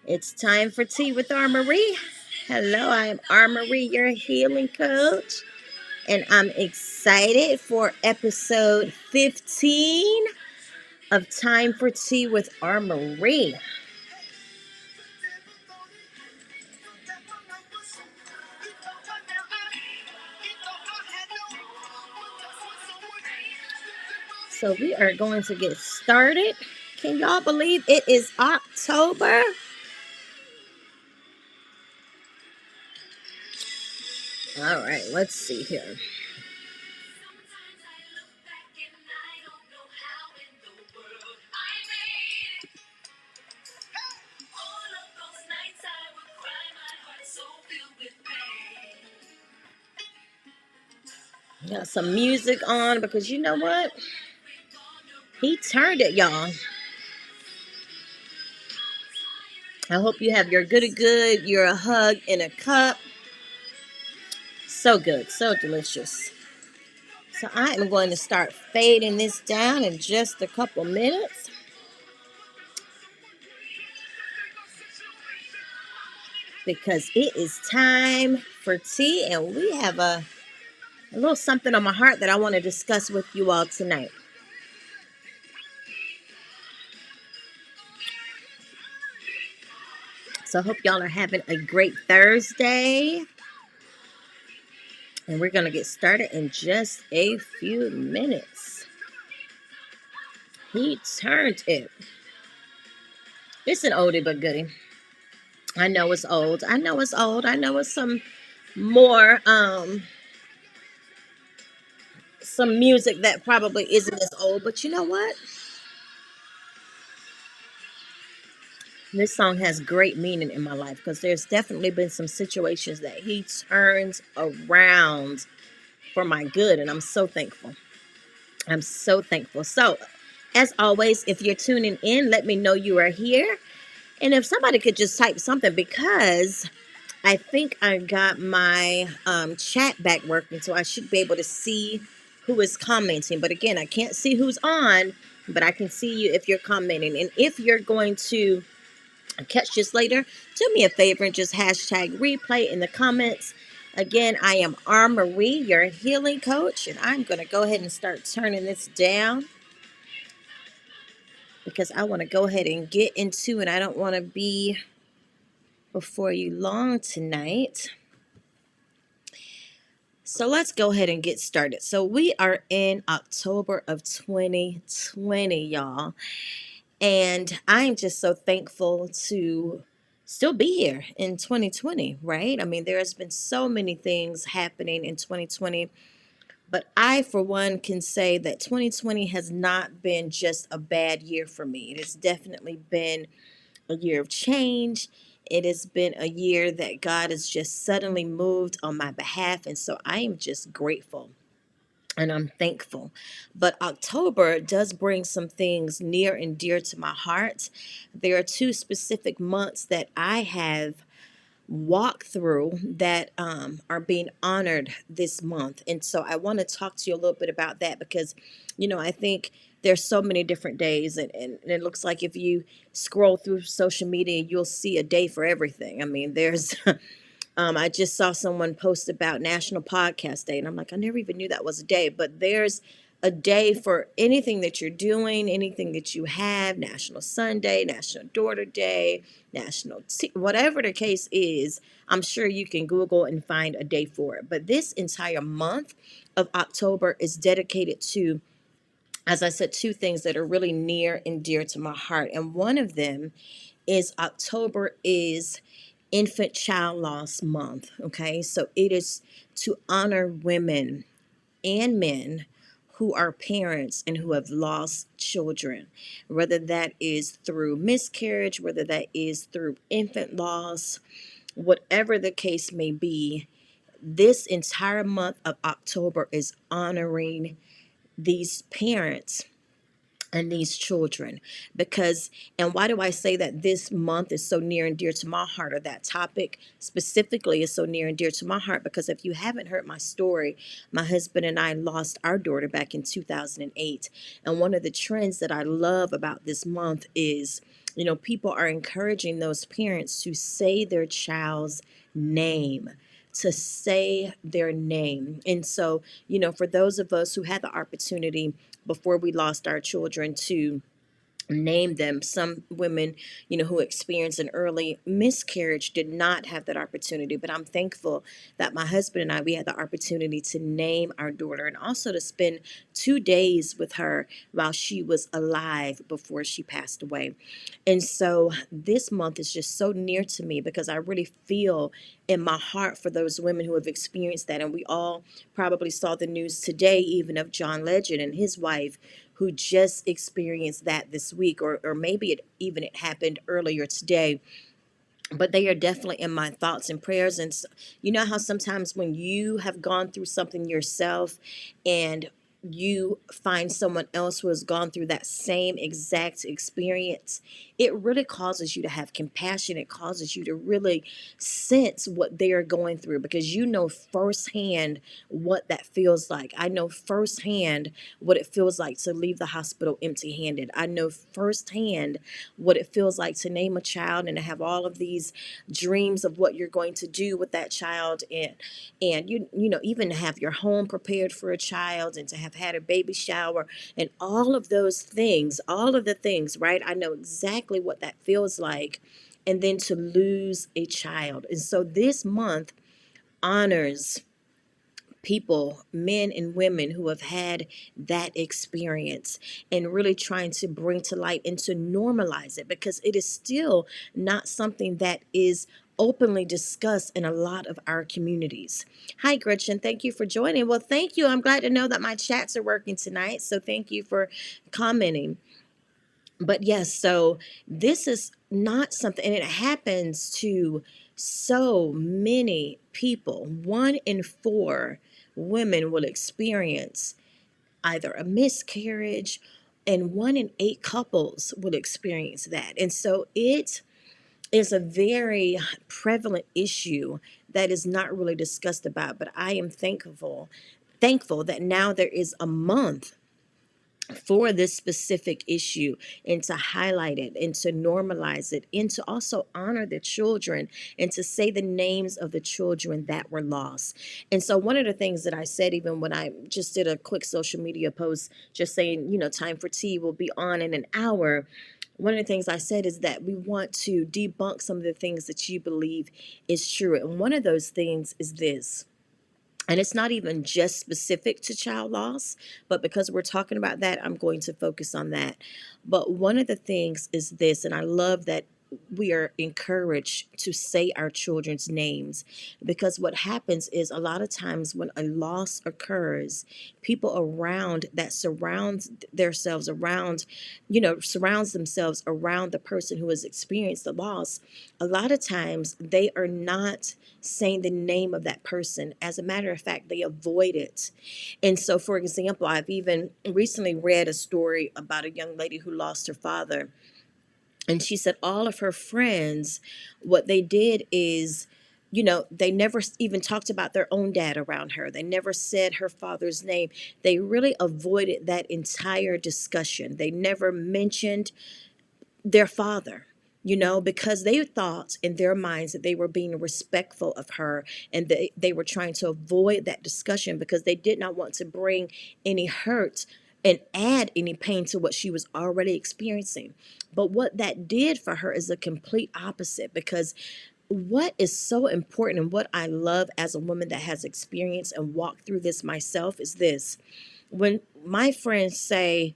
It's time for tea with Armory. Hello, I'm Armory, your healing coach, and I'm excited for episode 15 of Time for Tea with Armory. So we are going to get started. Can y'all believe it is October? All right, let's see here. Got some music on because you know what? He turned it, y'all. I hope you have your goody good, your hug in a cup. So good, so delicious. So I am going to start fading this down in just a couple minutes. Because it is time for tea and we have a little something on my heart that I want to discuss with you all tonight. So I hope y'all are having a great Thursday. And we're going to get started in just a few minutes. He turned it. It's an oldie but goodie. I know it's old. I know it's old. I know it's more some music that probably isn't as old, but you know what? This song has great meaning in my life because there's definitely been some situations that he turns around for my good, and I'm so thankful. I'm so thankful. So, as always, if you're tuning in, let me know you are here. And if somebody could just type something because I think I got my chat back working, so I should be able to see who is commenting. But again, I can't see who's on, but I can see you if you're commenting. And if you're going to catch this later, do me a favor and just hashtag replay in the comments. Again, I am Armory, your healing coach, and I'm going to go ahead and start turning this down because I want to go ahead and get into it. I don't want to be before you long tonight. So let's go ahead and get started. So we are in October of 2020, y'all. And I'm just so thankful to still be here in 2020, right? I mean, there has been so many things happening in 2020, but I, for one, can say that 2020 has not been just a bad year for me. It has definitely been a year of change. It has been a year that God has just suddenly moved on my behalf. And so I am just grateful and I'm thankful. But October does bring some things near and dear to my heart. There are two specific months that I have walked through that are being honored this month. And so I want to talk to you a little bit about that because, I think there's so many different days and it looks like if you scroll through social media, you'll see a day for everything. I mean, there's I just saw someone post about National Podcast Day, and I'm like, I never even knew that was a day. But there's a day for anything that you're doing, anything that you have. National Sunday, National Daughter Day, whatever the case is. I'm sure you can Google and find a day for it. But this entire month of October is dedicated to, as I said, two things that are really near and dear to my heart. And one of them is October is Infant Child Loss Month. Okay, so it is to honor women and men who are parents and who have lost children, whether that is through miscarriage, whether that is through infant loss, whatever the case may be. This entire month of October is honoring these parents and these children because, and why do I say that this month is so near and dear to my heart, or that topic specifically is so near and dear to my heart? Because if you haven't heard my story, my husband and I lost our daughter back in 2008, and one of the trends that I love about this month is people are encouraging those parents to say their child's name, to say their name. And so, for those of us who had the opportunity before we lost our children to name them, some women who experienced an early miscarriage did not have that opportunity, but I'm thankful that my husband and I, we had the opportunity to name our daughter, and also to spend 2 days with her while she was alive before she passed away. And so this month is just so near to me because I really feel in my heart for those women who have experienced that. And we all probably saw the news today, even of John Legend and his wife, who just experienced that this week, or maybe it happened earlier today. But they are definitely in my thoughts and prayers. And you know how sometimes when you have gone through something yourself and you find someone else who has gone through that same exact experience, it really causes you to have compassion. It causes you to really sense what they are going through, because you know firsthand what that feels like. I know firsthand what it feels like to leave the hospital empty handed. I know firsthand what it feels like to name a child and to have all of these dreams of what you're going to do with that child, and even have your home prepared for a child, and to have had a baby shower and all of those things, all of the things, right? I know exactly what that feels like. And then to lose a child. And so this month honors people, men and women, who have had that experience, and really trying to bring to light and to normalize it, because it is still not something that is openly discussed in a lot of our communities. Hi, Gretchen. Thank you for joining. Well, thank you. I'm glad to know that my chats are working tonight. So thank you for commenting. But yes, so this is not something, and it happens to so many people. 1 in 4 women will experience either a miscarriage, and 1 in 8 couples will experience that. And so it is a very prevalent issue that is not really discussed about. But I am thankful that now there is a month for this specific issue, and to highlight it and to normalize it, and to also honor the children, and to say the names of the children that were lost. And so one of the things that I said, even when I just did a quick social media post just saying, time for tea will be on in an hour, one of the things I said is that we want to debunk some of the things that you believe is true. And one of those things is this, and it's not even just specific to child loss, but because we're talking about that, I'm going to focus on that. But one of the things is this, and I love that we are encouraged to say our children's names, because what happens is, a lot of times when a loss occurs, people around that surrounds themselves around the person who has experienced the loss, a lot of times they are not saying the name of that person. As a matter of fact, they avoid it. And so, for example, I've even recently read a story about a young lady who lost her father. And she said all of her friends, what they did is, they never even talked about their own dad around her. They never said her father's name. They really avoided that entire discussion. They never mentioned their father, because they thought in their minds that they were being respectful of her, and they were trying to avoid that discussion because they did not want to bring any hurt and add any pain to what she was already experiencing. But what that did for her is the complete opposite, because what is so important, and what I love as a woman that has experienced and walked through this myself, is this: when my friends say,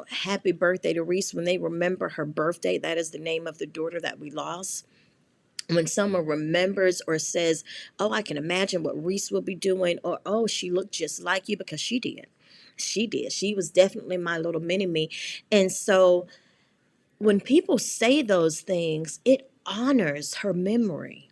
happy birthday to Reese, when they remember her birthday, that is the name of the daughter that we lost. When someone remembers or says, oh, I can imagine what Reese will be doing, or oh, she looked just like you, because she did. She did. She was definitely my little mini me. And so when people say those things, it honors her memory.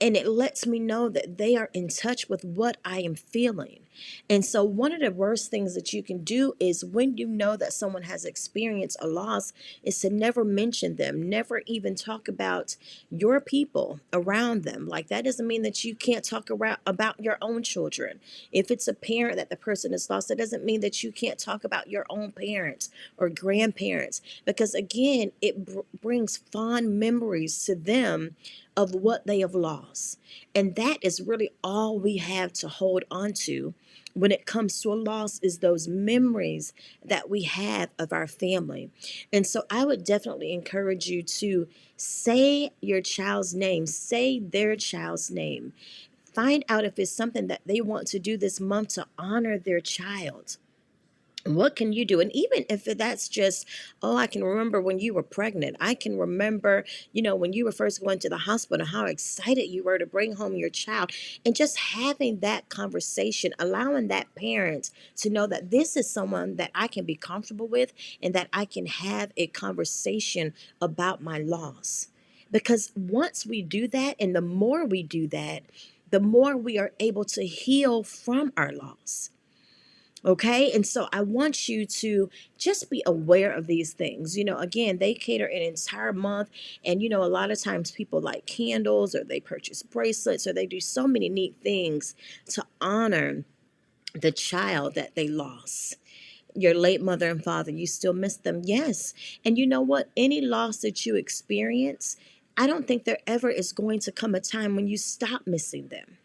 And it lets me know that they are in touch with what I am feeling. And so, one of the worst things that you can do is when you know that someone has experienced a loss, is to never mention them, never even talk about your people around them. Like, that doesn't mean that you can't talk about your own children. If it's a parent that the person has lost, that doesn't mean that you can't talk about your own parents or grandparents, because again, it brings fond memories to them of what they have lost. And that is really all we have to hold on to when it comes to a loss, is those memories that we have of our family. And so I would definitely encourage you to say your child's name, say their child's name. Find out if it's something that they want to do this month to honor their child. What can you do? And even if that's just, oh, I can remember when you were pregnant. I can remember, when you were first going to the hospital, how excited you were to bring home your child. And just having that conversation, allowing that parent to know that this is someone that I can be comfortable with, and that I can have a conversation about my loss. Because once we do that, and the more we do that, the more we are able to heal from our loss. Okay. And so I want you to just be aware of these things. Again, they cater an entire month. And, a lot of times people like candles, or they purchase bracelets, or they do so many neat things to honor the child that they lost. Your late mother and father, you still miss them. Yes. And you know what? Any loss that you experience, I don't think there ever is going to come a time when you stop missing them.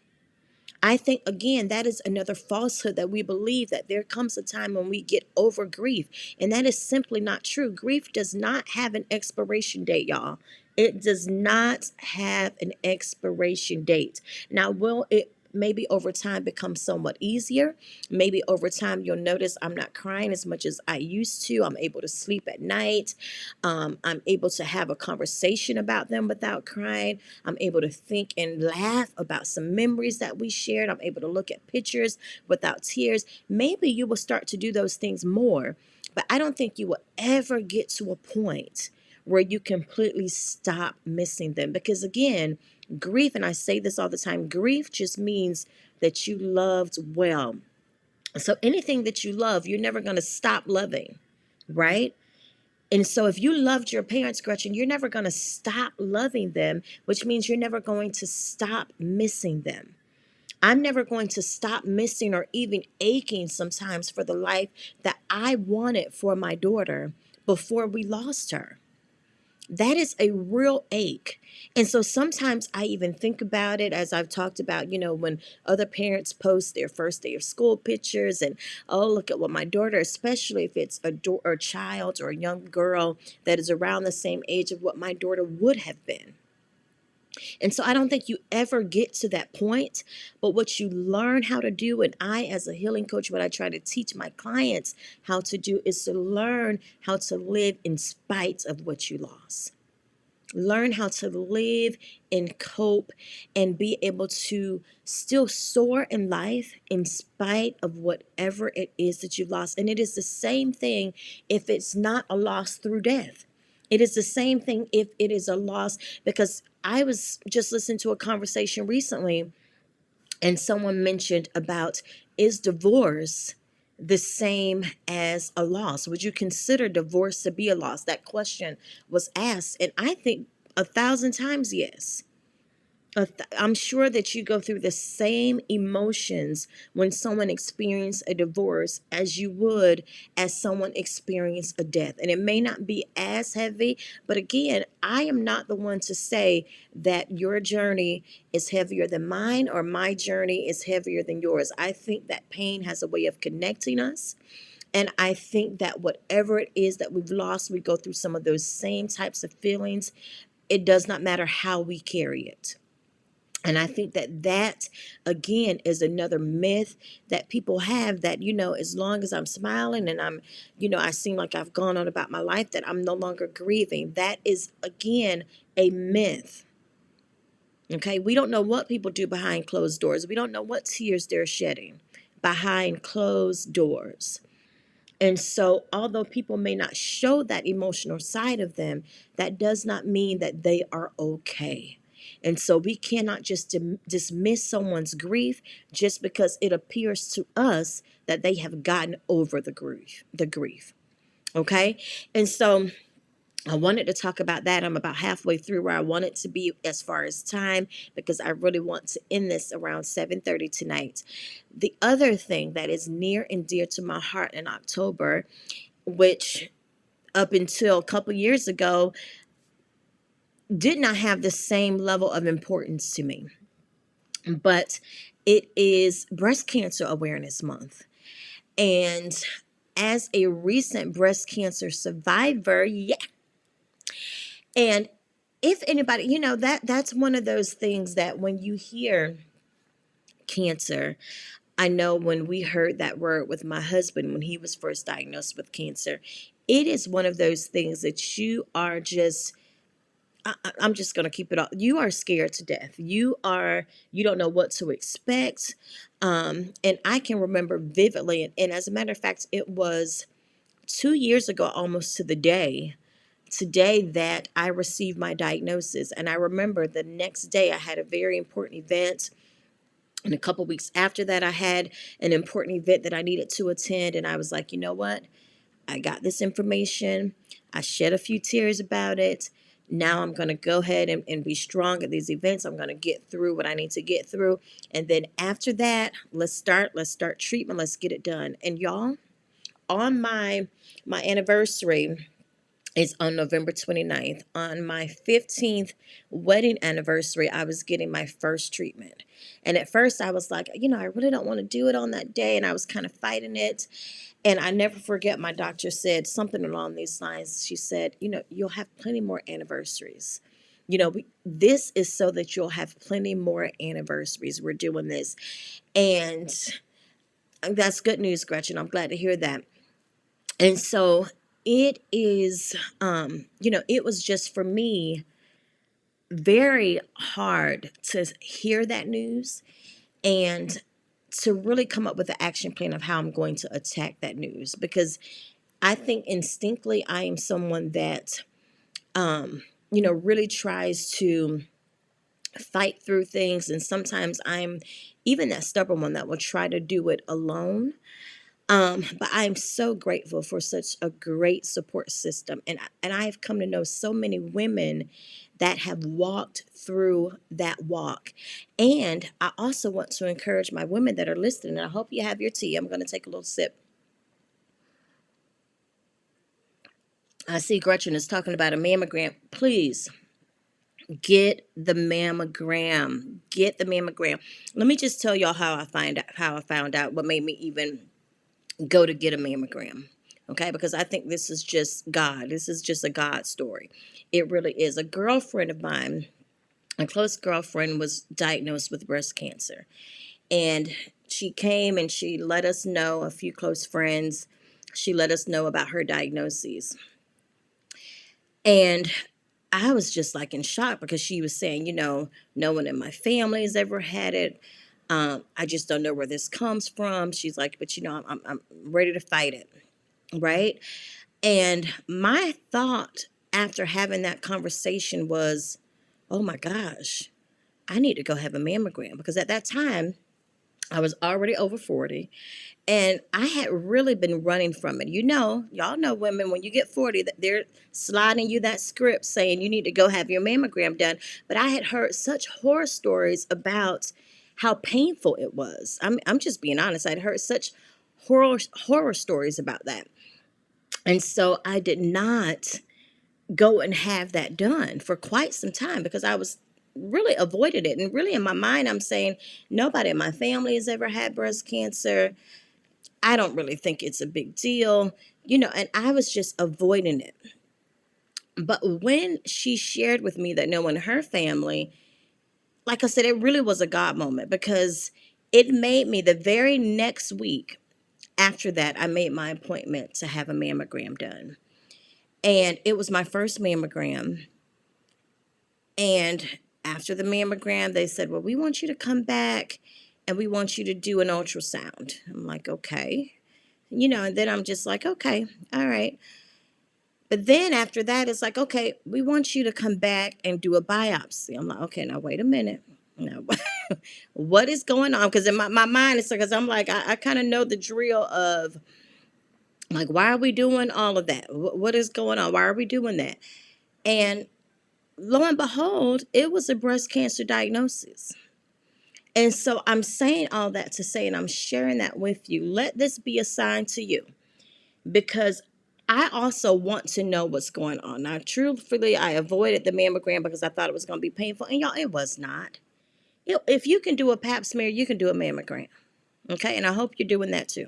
I think, again, that is another falsehood, that we believe that there comes a time when we get over grief. And that is simply not true. Grief does not have an expiration date, y'all. It does not have an expiration date. Now, will it maybe over time become somewhat easier? Maybe over time you'll notice I'm not crying as much as I used to. I'm able to sleep at night. I'm able to have a conversation about them without crying. I'm able to think and laugh about some memories that we shared. I'm able to look at pictures without tears. Maybe you will start to do those things more, but I don't think you will ever get to a point where you completely stop missing them. Because again, grief, and I say this all the time, grief just means that you loved well. So anything that you love, you're never going to stop loving, right? And so if you loved your parents, Gretchen, you're never going to stop loving them, which means you're never going to stop missing them. I'm never going to stop missing or even aching sometimes for the life that I wanted for my daughter before we lost her. That is a real ache. And so sometimes I even think about it, as I've talked about, when other parents post their first day of school pictures, and, oh, look at what my daughter, especially if it's a child or a young girl that is around the same age of what my daughter would have been. And so I don't think you ever get to that point. But what you learn how to do, and I, as a healing coach, what I try to teach my clients how to do, is to learn how to live in spite of what you lost. Learn how to live and cope and be able to still soar in life in spite of whatever it is that you've lost. And it is the same thing if it's not a loss through death. It is the same thing if it is a loss, because I was just listening to a conversation recently, and someone mentioned about, is divorce the same as a loss? Would you consider divorce to be a loss? That question was asked, and I think 1,000 times yes. I'm sure that you go through the same emotions when someone experiences a divorce as you would as someone experience a death. And it may not be as heavy, but again, I am not the one to say that your journey is heavier than mine, or my journey is heavier than yours. I think that pain has a way of connecting us. And I think that whatever it is that we've lost, we go through some of those same types of feelings. It does not matter how we carry it. And I think that again is another myth that people have, that, as long as I'm smiling and I seem like I've gone on about my life, that I'm no longer grieving. That is, again, a myth. Okay. We don't know what people do behind closed doors. We don't know what tears they're shedding behind closed doors. And so, although people may not show that emotional side of them, that does not mean that they are okay. And so we cannot just dismiss someone's grief just because it appears to us that they have gotten over the grief. Okay. And so I wanted to talk about that. I'm about halfway through where I want it to be as far as time, because I really want to end this around 7:30 tonight. The other thing that is near and dear to my heart in October, which up until a couple years ago did not have the same level of importance to me, but it is Breast Cancer Awareness Month. And as a recent breast cancer survivor, yeah. And if anybody, that's one of those things that when you hear cancer, I know when we heard that word with my husband when he was first diagnosed with cancer, it is one of those things that you are just, I'm just going to keep it all. You are scared to death. You don't know what to expect. And I can remember vividly, and as a matter of fact, it was 2 years ago, almost to the day, today, that I received my diagnosis. And I remember the next day I had a very important event. And a couple weeks after that, I had an important event that I needed to attend. And I was like, you know what? I got this information. I shed a few tears about it. Now I'm going to go ahead and be strong at these events. I'm going to get through what I need to get through. And then after that, let's start treatment. Let's get it done. And y'all, on my anniversary is on November 29th. On my 15th wedding anniversary, I was getting my first treatment. And at first I was like, I really don't want to do it on that day. And I was kind of fighting it. And I never forget, my doctor said something along these lines. She said, you'll have plenty more anniversaries. This is so that you'll have plenty more anniversaries. We're doing this. And that's good news, Gretchen. I'm glad to hear that. And so it is, it was just for me very hard to hear that news and to really come up with an action plan of how I'm going to attack that news. Because I think instinctively I am someone that, really tries to fight through things. And sometimes I'm even that stubborn one that will try to do it alone. But I'm so grateful for such a great support system. And I've come to know so many women that have walked through that walk. And I also want to encourage my women that are listening. And I hope you have your tea. I'm going to take a little sip. I see Gretchen is talking about a mammogram. Please get the mammogram. Get the mammogram. Let me just tell y'all how I found out what made me even go to get a mammogram. Okay, because I think this is just God. This is just a God story. It really is. A girlfriend of mine, a close girlfriend, was diagnosed with breast cancer. And she came and she let us know, a few close friends, she let us know about her diagnoses. And I was just like in shock, because she was saying, no one in my family has ever had it. I just don't know where this comes from. She's like, but I'm ready to fight it. Right. And my thought after having that conversation was, oh my gosh, I need to go have a mammogram, because at that time I was already over 40. And I had really been running from it. Y'all know women, when you get 40, that they're sliding you that script saying you need to go have your mammogram done. But I had heard such horror stories about how painful it was. I'm just being honest. I'd heard such horror stories about that. And so I did not go and have that done for quite some time, because I was really avoided it. And really in my mind, I'm saying nobody in my family has ever had breast cancer. I don't really think it's a big deal, and I was just avoiding it. But when she shared with me that no one in her family, like I said, it really was a God moment, because it made me, the very next week after that, I made my appointment to have a mammogram done. And it was my first mammogram. And after the mammogram, they said, well, we want you to come back and we want you to do an ultrasound. I'm like, okay. And then I'm just like, okay, all right. Then after that, it's like, okay, we want you to come back and do a biopsy. I'm like, okay, now wait a minute. Now, what is going on? Because in my mind, it's because I'm like, I kind of know the drill of like, why are we doing all of that? What is going on? Why are we doing that? And lo and behold, it was a breast cancer diagnosis. And so I'm saying all that to say, and I'm sharing that with you. Let this be a sign to you because I also want to know what's going on. Now, truthfully, I avoided the mammogram because I thought it was going to be painful. And y'all, it was not. If you can do a pap smear, you can do a mammogram. Okay. And I hope you're doing that too.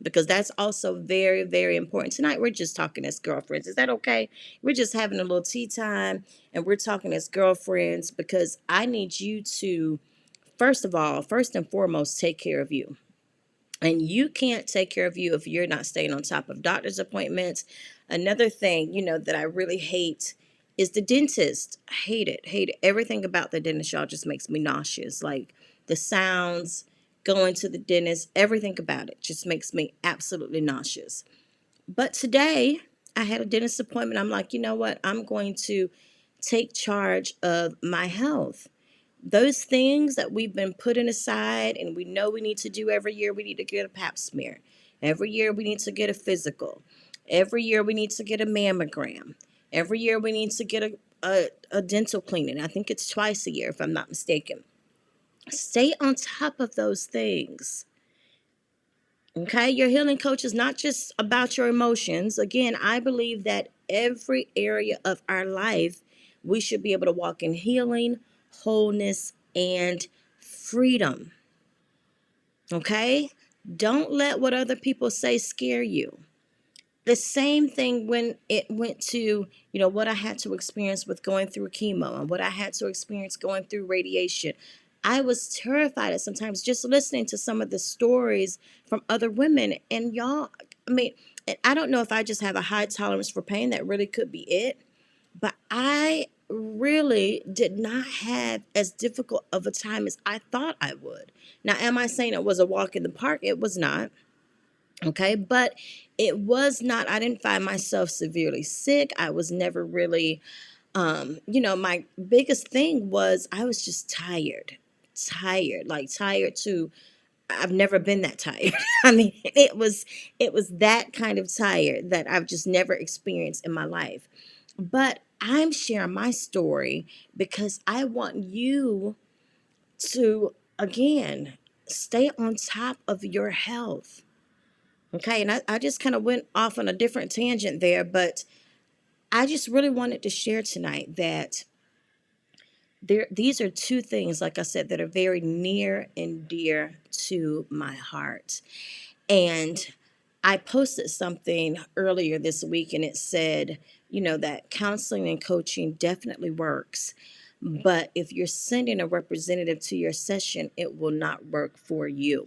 Because that's also very, very important. Tonight, we're just talking as girlfriends. Is that okay? We're just having a little tea time and we're talking as girlfriends because I need you to, first of all, first and foremost, take care of you. And you can't take care of you if you're not staying on top of doctor's appointments. Another thing, that I really hate is the dentist. I hate it. Hate it. Everything about the dentist, y'all, just makes me nauseous. Like the sounds, going to the dentist, everything about it just makes me absolutely nauseous. But today, I had a dentist appointment. I'm like, you know what? I'm going to take charge of my health. Those things that we've been putting aside and we know we need to do every year, we need to get a pap smear. Every year we need to get a physical. Every year we need to get a mammogram. Every year we need to get a dental cleaning. I think it's twice a year if I'm not mistaken. Stay on top of those things. Okay, your healing coach is not just about your emotions. Again, I believe that every area of our life, we should be able to walk in healing, wholeness, and freedom. Okay, don't let what other people say scare you. The same thing when it went to, what I had to experience with going through chemo and what I had to experience going through radiation. I was terrified at sometimes just listening to some of the stories from other women. And y'all, I mean, and I don't know if I just have a high tolerance for pain. That really could be it. But I really did not have as difficult of a time as I thought I would. Now, am I saying it was a walk in the park? It was not. Okay, but it was not, I didn't find myself severely sick. I was never really, my biggest thing was I was just tired, like tired to, I've never been that tired. I mean, it was that kind of tired that I've just never experienced in my life. But I'm sharing my story because I want you to, again, stay on top of your health. Okay, and I just kind of went off on a different tangent there, but I just really wanted to share tonight that these are two things, like I said, that are very near and dear to my heart. And I posted something earlier this week and it said, that counseling and coaching definitely works. But if you're sending a representative to your session, it will not work for you.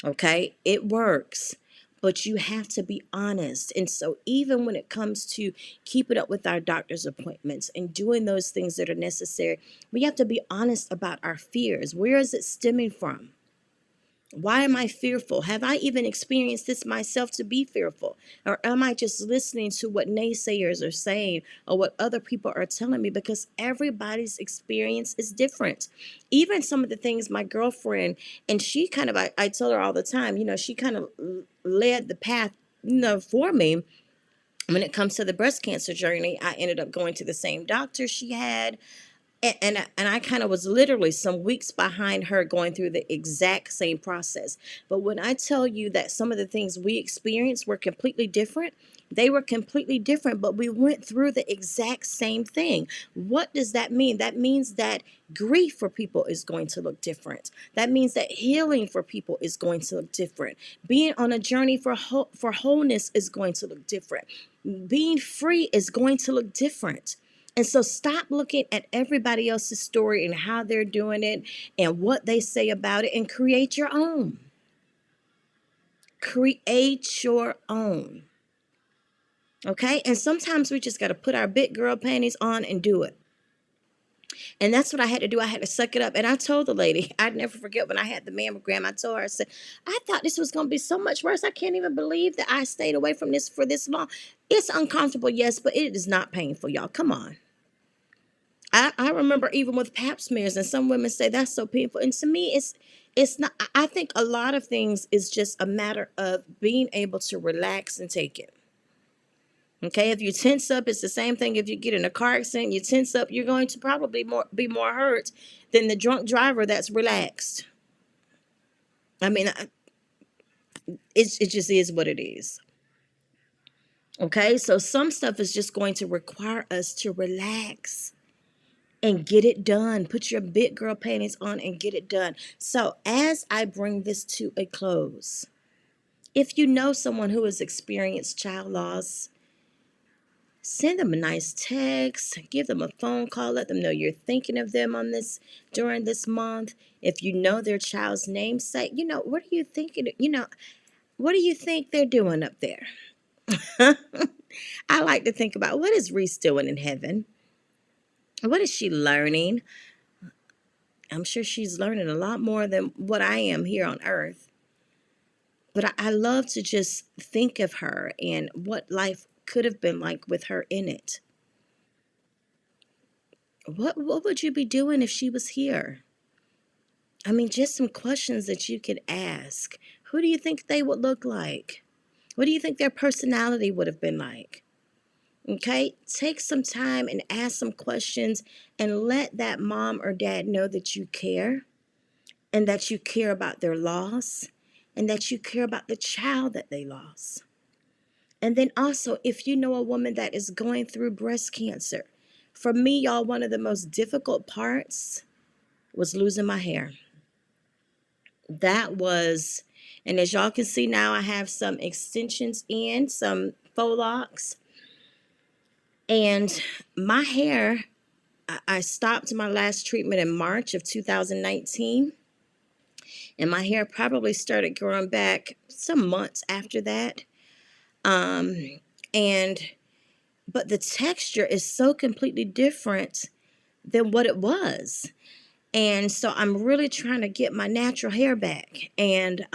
Okay, it works, but you have to be honest. And so, even when it comes to keeping up with our doctor's appointments and doing those things that are necessary, we have to be honest about our fears. Where is it stemming from? Why am I fearful? Have I even experienced this myself to be fearful? Or am I just listening to what naysayers are saying or what other people are telling me? Because everybody's experience is different. Even some of the things my girlfriend, and she kind of, I tell her all the time, she kind of led the path, for me. When it comes to the breast cancer journey, I ended up going to the same doctor she had. And I kind of was literally some weeks behind her going through the exact same process. But when I tell you that some of the things we experienced were completely different, they were completely different, but we went through the exact same thing. What does that mean? That means that grief for people is going to look different. That means that healing for people is going to look different. Being on a journey for wholeness is going to look different. Being free is going to look different. And so stop looking at everybody else's story and how they're doing it and what they say about it and create your own. Create your own. Okay? And sometimes we just got to put our big girl panties on and do it. And that's what I had to do. I had to suck it up. And I told the lady, I'd never forget when I had the mammogram, I told her, I said, I thought this was going to be so much worse. I can't even believe that I stayed away from this for this long. It's uncomfortable, yes, but it is not painful, y'all. Come on. I remember even with pap smears, and some women say that's so painful. And to me, it's not. I think a lot of things is just a matter of being able to relax and take it. Okay, if you tense up, it's the same thing. If you get in a car accident, you tense up, you're going to probably be more hurt than the drunk driver that's relaxed. I mean, it just is what it is. Okay, so some stuff is just going to require us to relax and get it done. Put your big girl panties on and get it done. So, as I bring this to a close, if you know someone who has experienced child loss, send them a nice text, give them a phone call, let them know you're thinking of them on this during this month. If you know their child's namesake, what are you thinking? What do you think they're doing up there? I like to think about, what is Reese doing in heaven? What is she learning? I'm sure she's learning a lot more than what I am here on earth. But I love to just think of her and what life could have been like with her in it. What would you be doing if she was here? I mean, just some questions that you could ask. Who do you think they would look like? What do you think their personality would have been like? Okay, take some time and ask some questions and let that mom or dad know that you care and that you care about their loss and that you care about the child that they lost. And then also, if you know a woman that is going through breast cancer, for me, y'all, one of the most difficult parts was losing my hair. That was, and as y'all can see now, I have some extensions in, some faux locks. And my hair, I stopped my last treatment in March of 2019. And my hair probably started growing back some months after that. Um, and but the texture is so completely different than what it was. And so I'm really trying to get my natural hair back. And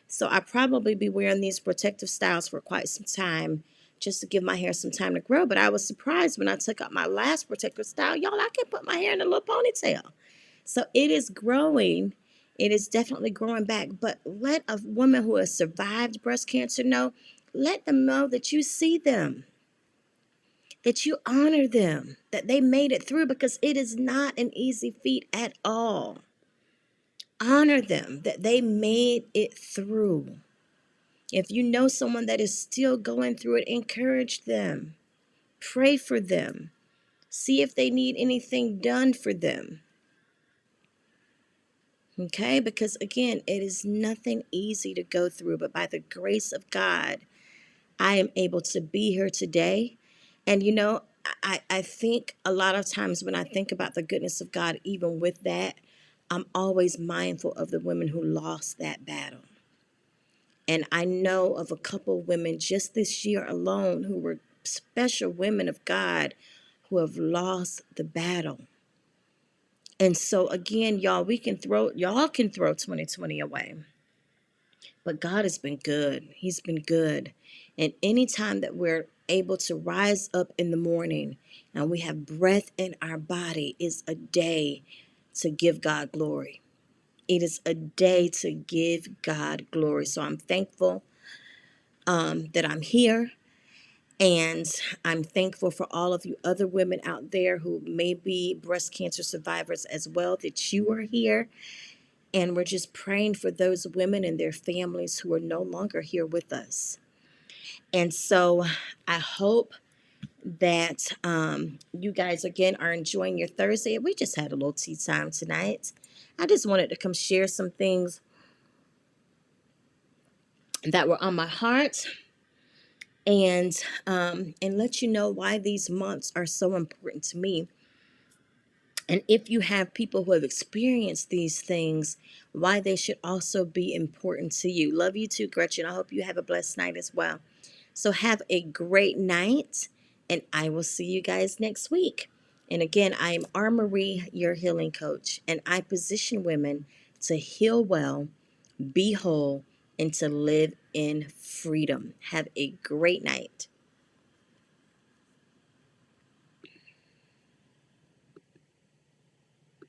so I probably be wearing these protective styles for quite some time just to give my hair some time to grow. But I was surprised when I took out my last protective style. Y'all, I can put my hair in a little ponytail. So it is growing. It is definitely growing back. But let a woman who has survived breast cancer know, let them know that you see them, that you honor them, that they made it through, because it is not an easy feat at all. Honor them, that they made it through. If you know someone that is still going through it, encourage them. Pray for them. See if they need anything done for them. Okay? Because again, it is nothing easy to go through, but by the grace of God, I am able to be here today. And I think a lot of times when I think about the goodness of God, even with that, I'm always mindful of the women who lost that battle. And I know of a couple women just this year alone who were special women of God who have lost the battle. And so again, y'all can throw 2020 away. But God has been good. He's been good. And anytime that we're able to rise up in the morning and we have breath in our body is a day to give God glory. It is a day to give God glory. So I'm thankful that I'm here. And I'm thankful for all of you other women out there who may be breast cancer survivors as well, that you are here. And we're just praying for those women and their families who are no longer here with us. And so I hope that you guys, again, are enjoying your Thursday. We just had a little tea time tonight. I just wanted to come share some things that were on my heart and let you know why these months are so important to me. And if you have people who have experienced these things, why they should also be important to you. Love you too, Gretchen. I hope you have a blessed night as well. So have a great night, and I will see you guys next week. And again, I am R. Marie, your healing coach, and I position women to heal well, be whole, and to live in freedom. Have a great night.